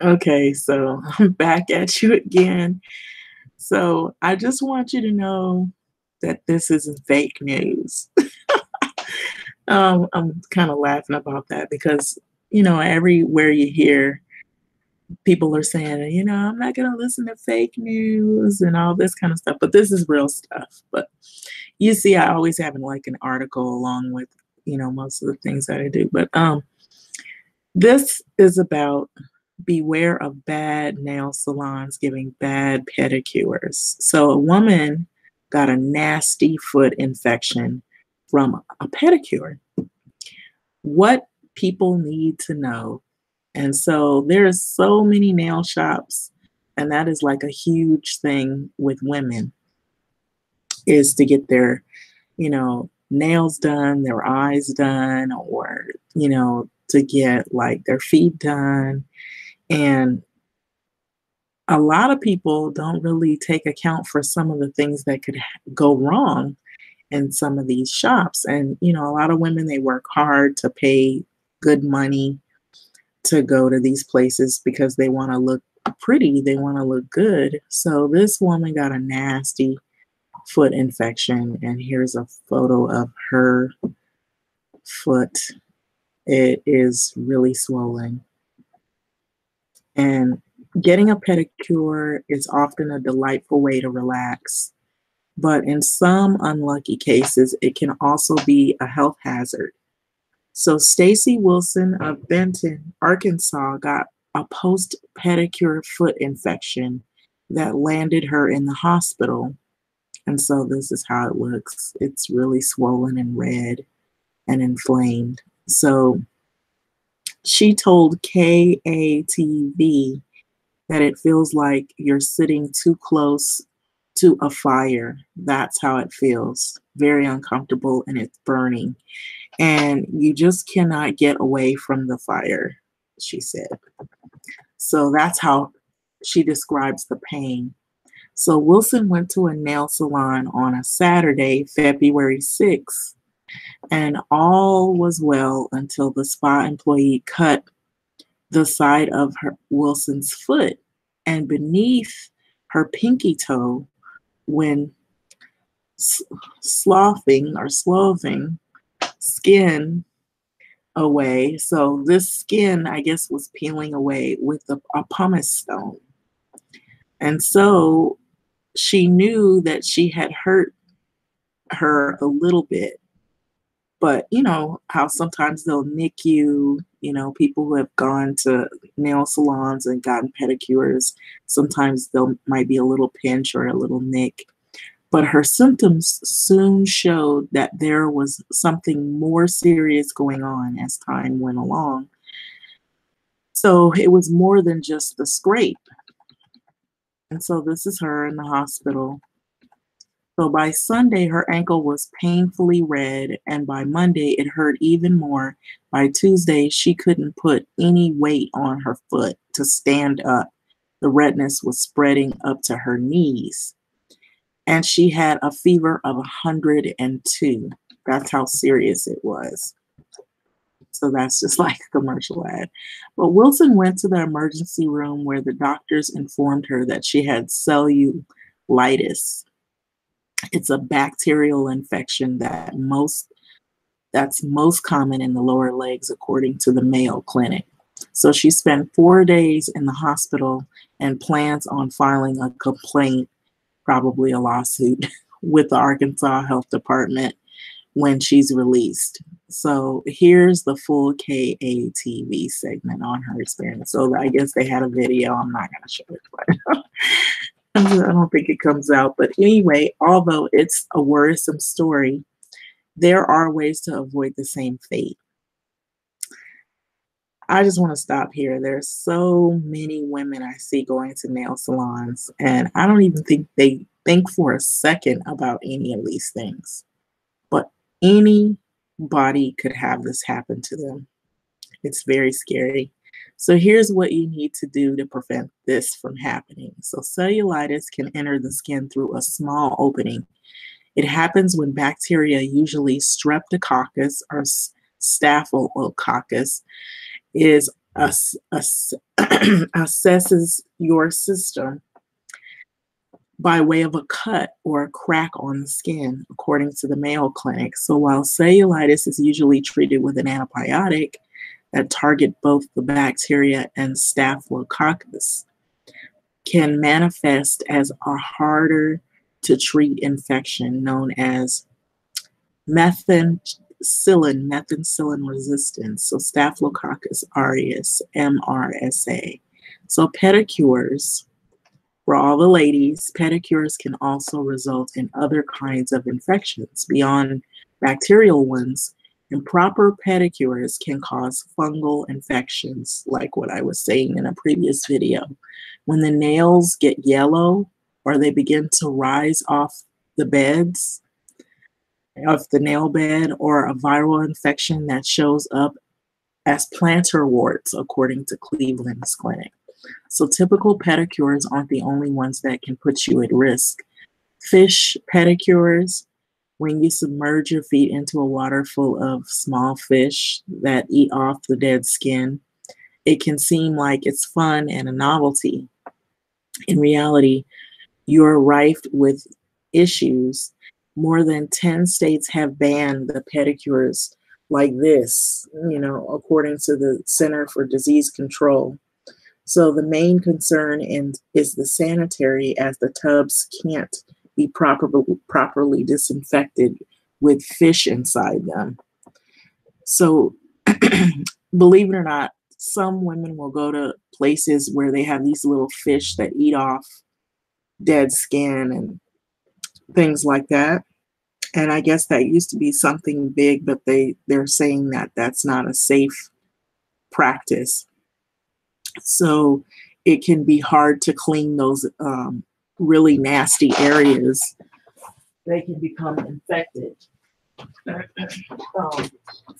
Okay, so I'm back at you again. So I just want you to know that this isn't fake news. I'm kind of laughing about that because, everywhere you hear people are saying, I'm not going to listen to fake news and all this kind of stuff, but this is real stuff. But you see, I always have like an article along with, most of the things that I do. But this is about beware of bad nail salons giving bad pedicures. So a woman got a nasty foot infection from a pedicure. What people need to know. And so there's so many nail shops, and that is like a huge thing with women is to get their, nails done, their eyes done, or, to get like their feet done. And a lot of people don't really take account for some of the things that could go wrong in some of these shops. And, a lot of women, they work hard to pay good money to go to these places because they want to look pretty, they want to look good. So this woman got a nasty foot infection, and here's a photo of her foot. It is really swollen. And getting a pedicure is often a delightful way to relax, but in some unlucky cases, it can also be a health hazard. So Stacy Wilson of Benton, Arkansas, got a post pedicure foot infection that landed her in the hospital. And so this is how it looks. It's really swollen and red and inflamed. So she told KATV that it feels like you're sitting too close to a fire. That's how it feels. Very uncomfortable, and it's burning. And you just cannot get away from the fire, she said. So that's how she describes the pain. So Wilson went to a nail salon on a Saturday, February 6th, and all was well until the spa employee cut the side of Wilson's foot and beneath her pinky toe when sloughing skin away. So this skin, I guess, was peeling away with a pumice stone. And so she knew that she had hurt her a little bit. But you know how sometimes they'll nick you, people who have gone to nail salons and gotten pedicures, sometimes there might be a little pinch or a little nick. But her symptoms soon showed that there was something more serious going on as time went along. So it was more than just the scrape. And so this is her in the hospital. So by Sunday, her ankle was painfully red, and by Monday, it hurt even more. By Tuesday, she couldn't put any weight on her foot to stand up. The redness was spreading up to her knees. And she had a fever of 102. That's how serious it was. So that's just like a commercial ad. But Wilson went to the emergency room where the doctors informed her that she had cellulitis. It's a bacterial infection that's most common in the lower legs, according to the Mayo Clinic. So she spent 4 days in the hospital and plans on filing a complaint, probably a lawsuit, with the Arkansas Health Department when she's released. So here's the full KATV segment on her experience. So I guess they had a video. I'm not going to show it, but I don't think it comes out. But anyway, although it's a worrisome story, there are ways to avoid the same fate. I just want to stop here. There's so many women I see going to nail salons, and I don't even think they think for a second about any of these things. But anybody could have this happen to them. It's very scary. So here's what you need to do to prevent this from happening. So cellulitis can enter the skin through a small opening. It happens when bacteria, usually Streptococcus or Staphylococcus, is assesses your system by way of a cut or a crack on the skin, according to the Mayo Clinic. So while cellulitis is usually treated with an antibiotic that target both the bacteria and staphylococcus, can manifest as a harder to treat infection known as methicillin resistance, so Staphylococcus aureus, MRSA. So pedicures, for all the ladies, pedicures can also result in other kinds of infections beyond bacterial ones. Improper pedicures can cause fungal infections, like what I was saying in a previous video. When the nails get yellow or they begin to rise off the beds, of the nail bed, or a viral infection that shows up as plantar warts, according to Cleveland's clinic. So typical pedicures aren't the only ones that can put you at risk. Fish pedicures, when you submerge your feet into a water full of small fish that eat off the dead skin, it can seem like it's fun and a novelty. In reality, you're rife with issues. More than 10 states have banned the pedicures like this, according to the Center for Disease Control. So the main concern is the sanitary, as the tubs can't be properly disinfected with fish inside them. So believe it or not, some women will go to places where they have these little fish that eat off dead skin and things like that. And I guess that used to be something big, but they're saying that that's not a safe practice. So it can be hard to clean those really nasty areas. They can become infected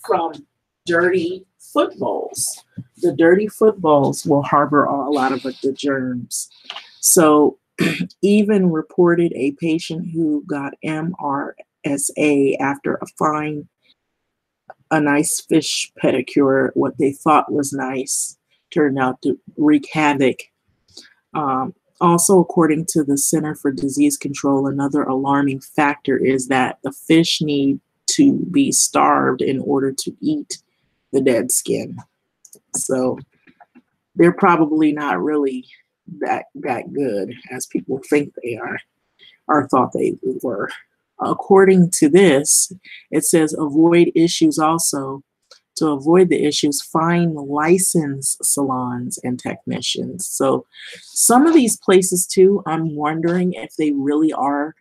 from dirty foot bowls. The dirty foot bowls will harbor a lot of the germs. So even reported a patient who got MRSA after a nice fish pedicure. What they thought was nice turned out to wreak havoc. Also, according to the Center for Disease Control, another alarming factor is that the fish need to be starved in order to eat the dead skin. So they're probably not really that good as people think they are or thought they were. According to this, it says avoid issues also. To avoid the issues, find licensed salons and technicians. So some of these places too, I'm wondering if they really are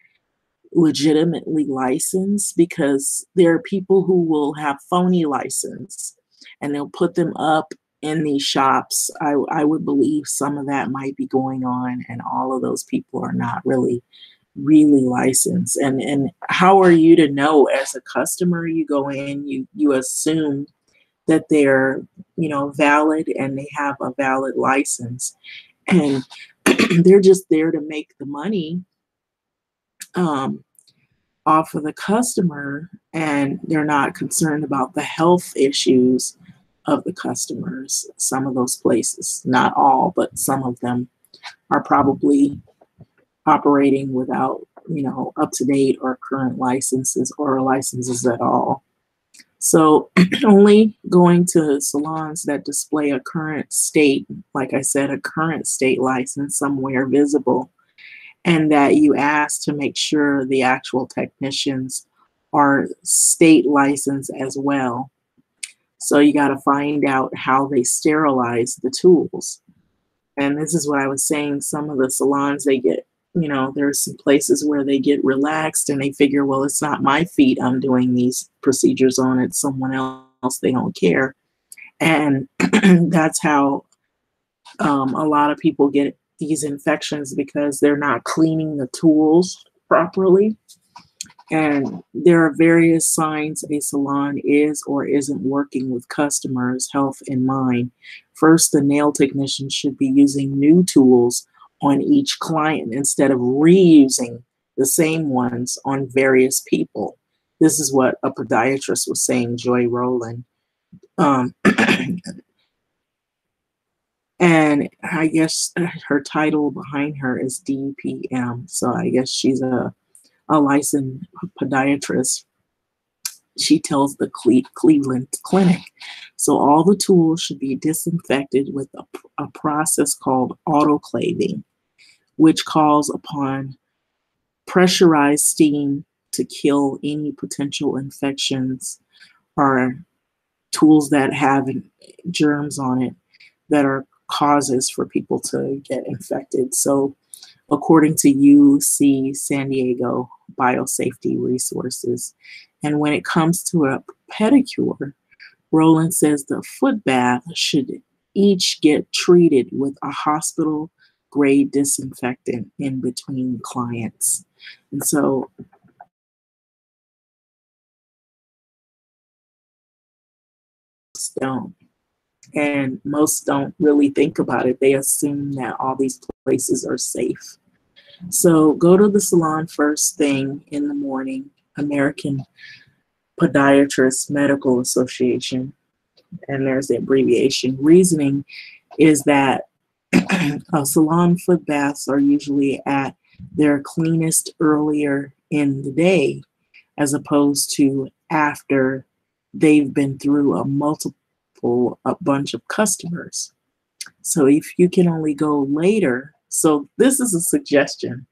legitimately licensed, because there are people who will have phony license and they'll put them up in these shops. I would believe some of that might be going on, and all of those people are not really licensed. And how are you to know as a customer? You go in, you assume that they're valid and they have a valid license, and they're just there to make the money off of the customer, and they're not concerned about the health issues of the customers. Some of those places, not all, but some of them are probably operating without up-to-date or current licenses or licenses at all. So only going to salons that display a current state, like I said, a current state license somewhere visible, and that you ask to make sure the actual technicians are state licensed as well. So you got to find out how they sterilize the tools. And this is what I was saying, some of the salons, they get, there's some places where they get relaxed and they figure, well, it's not my feet I'm doing these procedures on, it's someone else, they don't care. And that's how a lot of people get these infections, because they're not cleaning the tools properly. And there are various signs a salon is or isn't working with customers' health in mind. First, the nail technician should be using new tools on each client instead of reusing the same ones on various people. This is what a podiatrist was saying, Joy Rowland. And I guess her title behind her is DPM. So I guess she's a licensed podiatrist. She tells the Cleveland Clinic. So all the tools should be disinfected with a process called autoclaving, which calls upon pressurized steam to kill any potential infections or tools that have germs on it that are causes for people to get infected. So according to UC San Diego Biosafety Resources. And when it comes to a pedicure, Roland says the foot bath should each get treated with a hospital grade disinfectant in between clients. And so don't. And most don't really think about it. They assume that all these places are safe. So go to the salon first thing in the morning, American Podiatrist Medical Association, and there's the abbreviation. Reasoning is that salon foot baths are usually at their cleanest earlier in the day as opposed to after they've been through a bunch of customers. So if you can only go later, so this is a suggestion.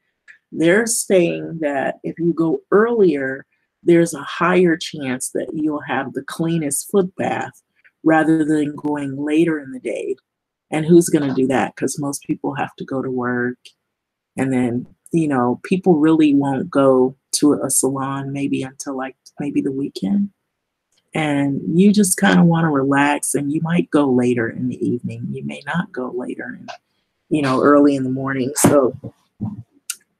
They're saying that if you go earlier, there's a higher chance that you'll have the cleanest foot bath rather than going later in the day. And who's going to do that? Because most people have to go to work. And then, people really won't go to a salon maybe until like maybe the weekend. And you just kind of want to relax, and you might go later in the evening. You may not go later, early in the morning. So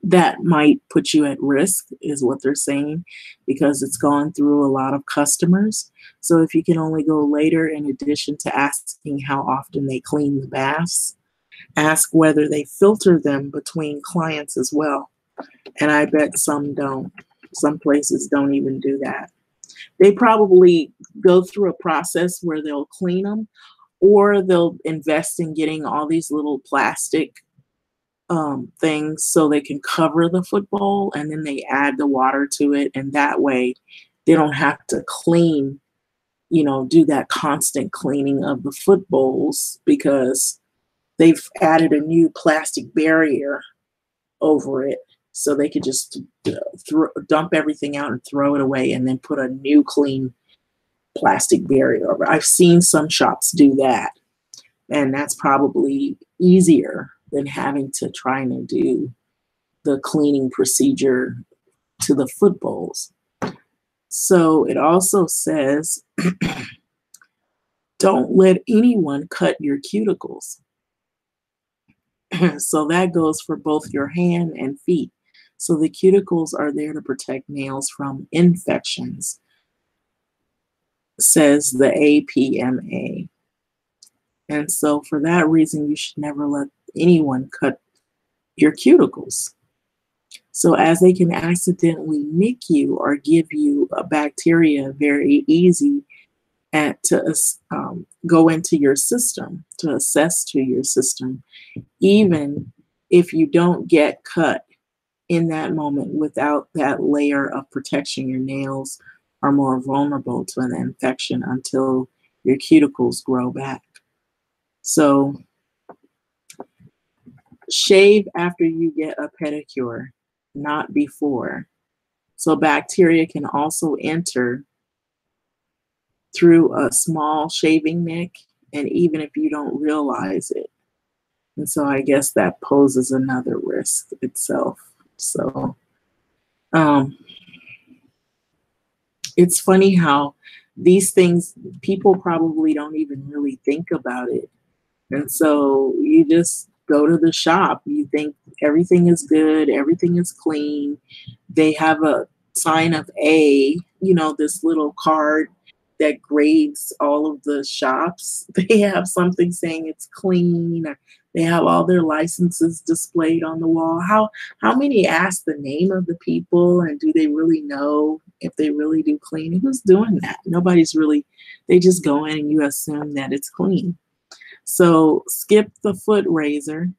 that might put you at risk, is what they're saying, because it's gone through a lot of customers. So if you can only go later, in addition to asking how often they clean the baths, ask whether they filter them between clients as well. And I bet some don't. Some places don't even do that. They probably go through a process where they'll clean them, or they'll invest in getting all these little plastic things so they can cover the foot bowl, and then they add the water to it. And that way they don't have to clean, do that constant cleaning of the foot bowls, because they've added a new plastic barrier over it. So they could just dump everything out and throw it away, and then put a new clean plastic barrier over. I've seen some shops do that, and that's probably easier than having to try and do the cleaning procedure to the foot bowls. So it also says, don't let anyone cut your cuticles. So that goes for both your hand and feet. So the cuticles are there to protect nails from infections, says the APMA. And so for that reason, you should never let anyone cut your cuticles. So as they can accidentally nick you or give you a bacteria very easy to go into your system, to assess to your system, even if you don't get cut in that moment without that layer of protection, your nails are more vulnerable to an infection until your cuticles grow back. So shave after you get a pedicure, not before. So bacteria can also enter through a small shaving nick, and even if you don't realize it. And so I guess that poses another risk itself. So it's funny how these things, people probably don't even really think about it. And so you just go to the shop, you think everything is good, everything is clean. They have a sign of A, this little card that grades all of the shops. They have something saying it's clean. Or they have all their licenses displayed on the wall. How many ask the name of the people, and do they really know if they really do cleaning? Who's doing that? Nobody's really. They just go in and you assume that it's clean. So skip the foot razor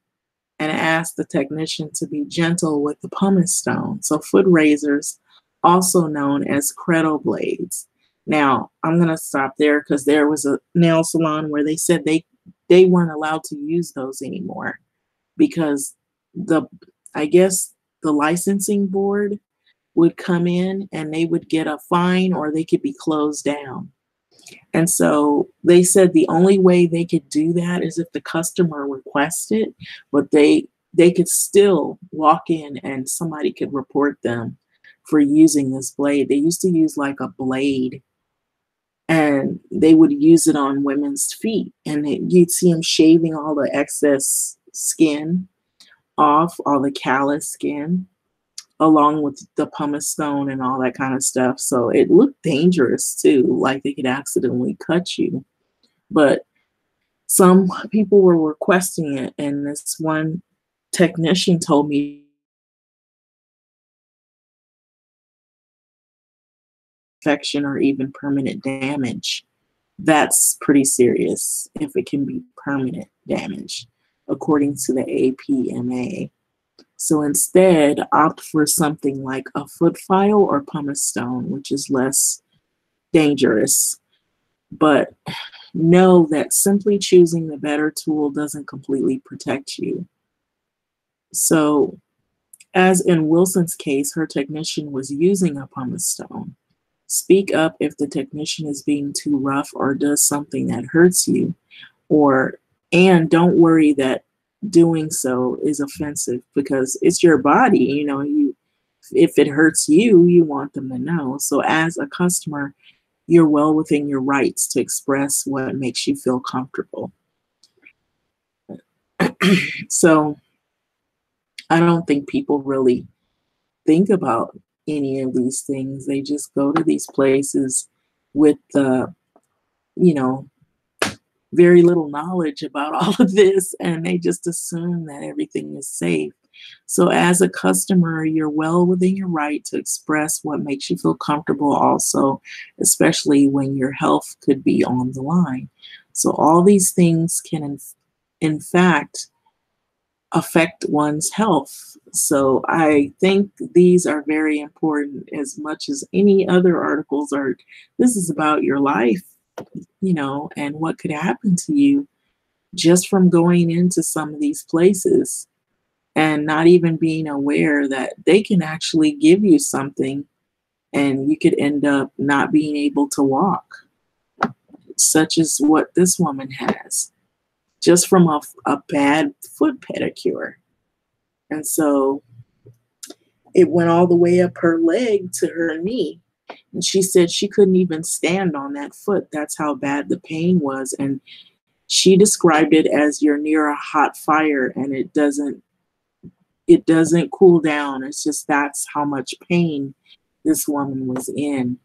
and ask the technician to be gentle with the pumice stone. So foot razors, also known as cradle blades. Now, I'm going to stop there because there was a nail salon where they said they weren't allowed to use those anymore because the I guess the licensing board would come in and they would get a fine or they could be closed down. And so they said the only way they could do that is if the customer requested, but they could still walk in and somebody could report them for using this blade. They used to use like a blade and they would use it on women's feet and you'd see them shaving all the excess skin off, all the callus skin, along with the pumice stone and all that kind of stuff. So it looked dangerous too, like they could accidentally cut you. But some people were requesting it, and this one technician told me infection or even permanent damage. That's pretty serious if it can be permanent damage, according to the APMA. So instead, opt for something like a foot file or pumice stone, which is less dangerous. But know that simply choosing the better tool doesn't completely protect you. So, as in Wilson's case, her technician was using a pumice stone. Speak up if the technician is being too rough or does something that hurts you, or and don't worry that doing so is offensive because it's your body, you if it hurts you, you want them to know. So as a customer, you're well within your rights to express what makes you feel comfortable. So I don't think people really think about any of these things. They just go to these places with you know, very little knowledge about all of this, and they just assume that everything is safe. So as a customer, you're well within your right to express what makes you feel comfortable also, especially when your health could be on the line. So all these things can in fact affect one's health. So I think these are very important as much as any other articles are. This is about your life, and what could happen to you just from going into some of these places and not even being aware that they can actually give you something and you could end up not being able to walk, such as what this woman has, just from a bad foot pedicure. And so it went all the way up her leg to her knee. And she said she couldn't even stand on that foot. That's how bad the pain was. And she described it as you're near a hot fire and it doesn't cool down. It's just that's how much pain this woman was in.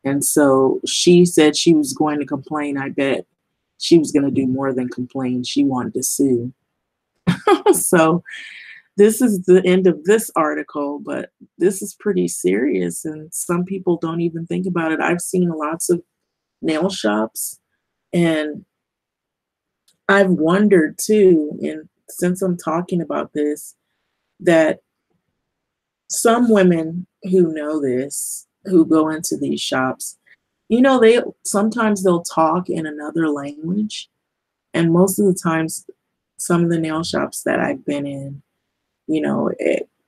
And so she said she was going to complain. I bet she was going to do more than complain. She wanted to sue. So this is the end of this article, but this is pretty serious and some people don't even think about it. I've seen lots of nail shops and I've wondered too, and since I'm talking about this, that some women who know this, who go into these shops, they sometimes they'll talk in another language. And most of the times, some of the nail shops that I've been in,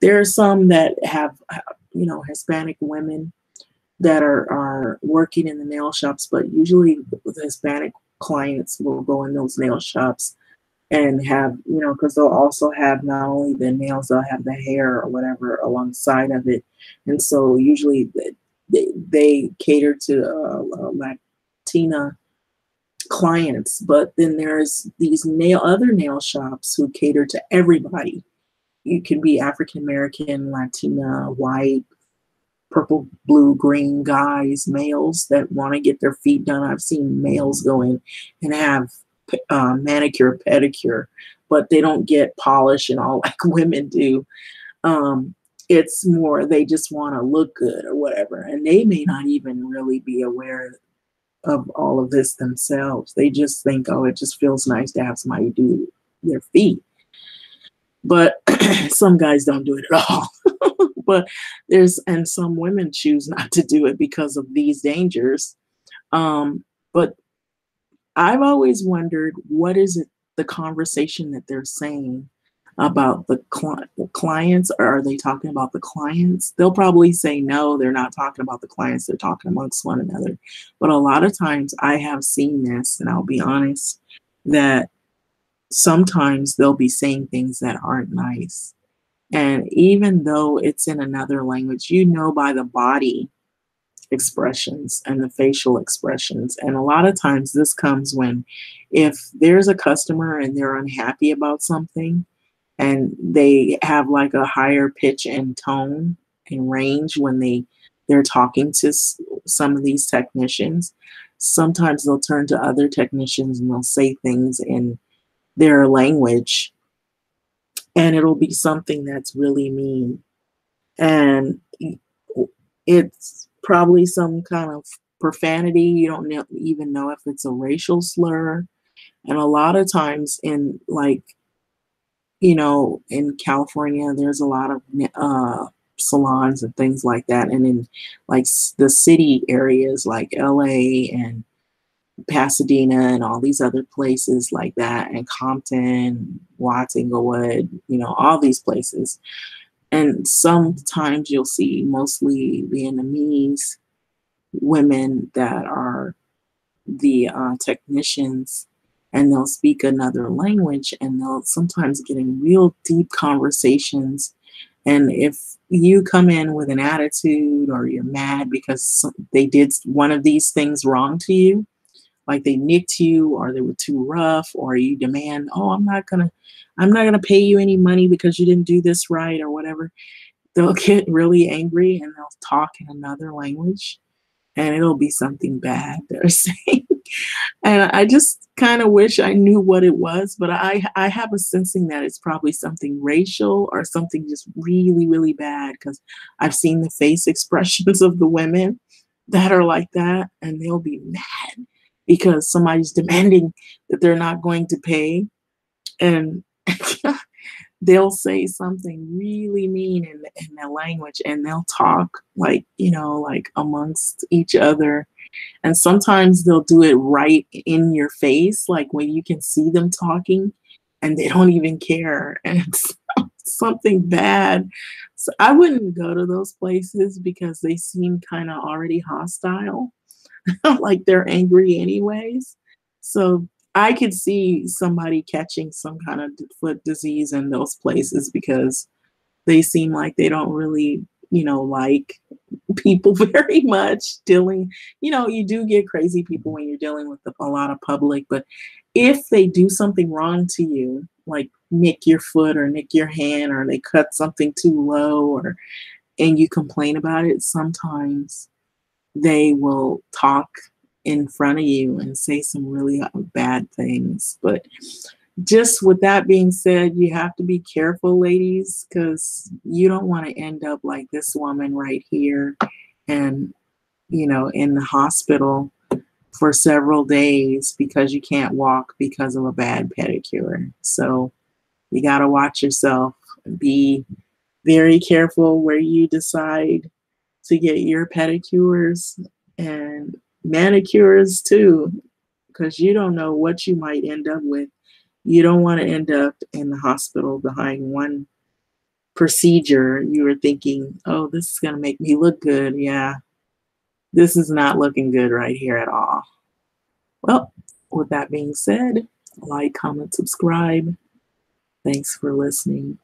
there are some that have, Hispanic women that are working in the nail shops, but usually the Hispanic clients will go in those nail shops and have, because they'll also have not only the nails, they'll have the hair or whatever alongside of it. And so usually they cater to Latina clients, but then there's these other nail shops who cater to everybody. You can be African American, Latina, white, purple, blue, green guys, males that want to get their feet done. I've seen males go in and have manicure, pedicure, but they don't get polish and all like women do. It's more they just want to look good or whatever, and they may not even really be aware of all of this themselves. They just think, oh, it just feels nice to have somebody do their feet. But some guys don't do it at all. But and some women choose not to do it because of these dangers. But I've always wondered, what is it, the conversation that they're saying about the clients, or are they talking about the clients? They'll probably say no, they're not talking about the clients, they're talking amongst one another. But a lot of times I have seen this, and I'll be honest, that sometimes they'll be saying things that aren't nice. And even though it's in another language, you know by the body expressions and the facial expressions. And a lot of times this comes when, if there's a customer and they're unhappy about something and they have like a higher pitch and tone and range when they're talking to some of these technicians, sometimes they'll turn to other technicians and they'll say things in their language, and it'll be something that's really mean. And it's probably some kind of profanity. You don't even know if it's a racial slur. And a lot of times in, like, in California, there's a lot of salons and things like that. And in like the city areas like LA and Pasadena and all these other places like that, and Compton, Watts, Inglewood, all these places. And sometimes you'll see mostly Vietnamese women that are the technicians, and they'll speak another language, and they'll sometimes get in real deep conversations. And if you come in with an attitude, or you're mad because they did one of these things wrong to you, like they nicked you, or they were too rough, or you demand, oh, I'm not gonna pay you any money because you didn't do this right, or whatever, they'll get really angry and they'll talk in another language, and it'll be something bad they're saying. And I just kind of wish I knew what it was, but I have a sensing that it's probably something racial or something just really, really bad, because I've seen the face expressions of the women that are like that, and they'll be mad because somebody's demanding that they're not going to pay. And they'll say something really mean in their language, and they'll talk like, like amongst each other. And sometimes they'll do it right in your face, like when you can see them talking, and they don't even care. And it's something bad. So I wouldn't go to those places because they seem kind of already hostile, like they're angry anyways. So I could see somebody catching some kind of foot disease in those places, because they seem like they don't really, like people very much dealing. You do get crazy people when you're dealing with a lot of public, but if they do something wrong to you, like nick your foot or nick your hand, or they cut something too low, and you complain about it, sometimes they will talk in front of you and say some really bad things. But just with that being said, you have to be careful, ladies, because you don't want to end up like this woman right here, and in the hospital for several days because you can't walk because of a bad pedicure. So you got to watch yourself. Be very careful where you decide to get your pedicures and manicures too, because you don't know what you might end up with. You don't want to end up in the hospital behind one procedure. You were thinking, oh, this is going to make me look good. Yeah, this is not looking good right here at all. Well, with that being said, like, comment, subscribe. Thanks for listening.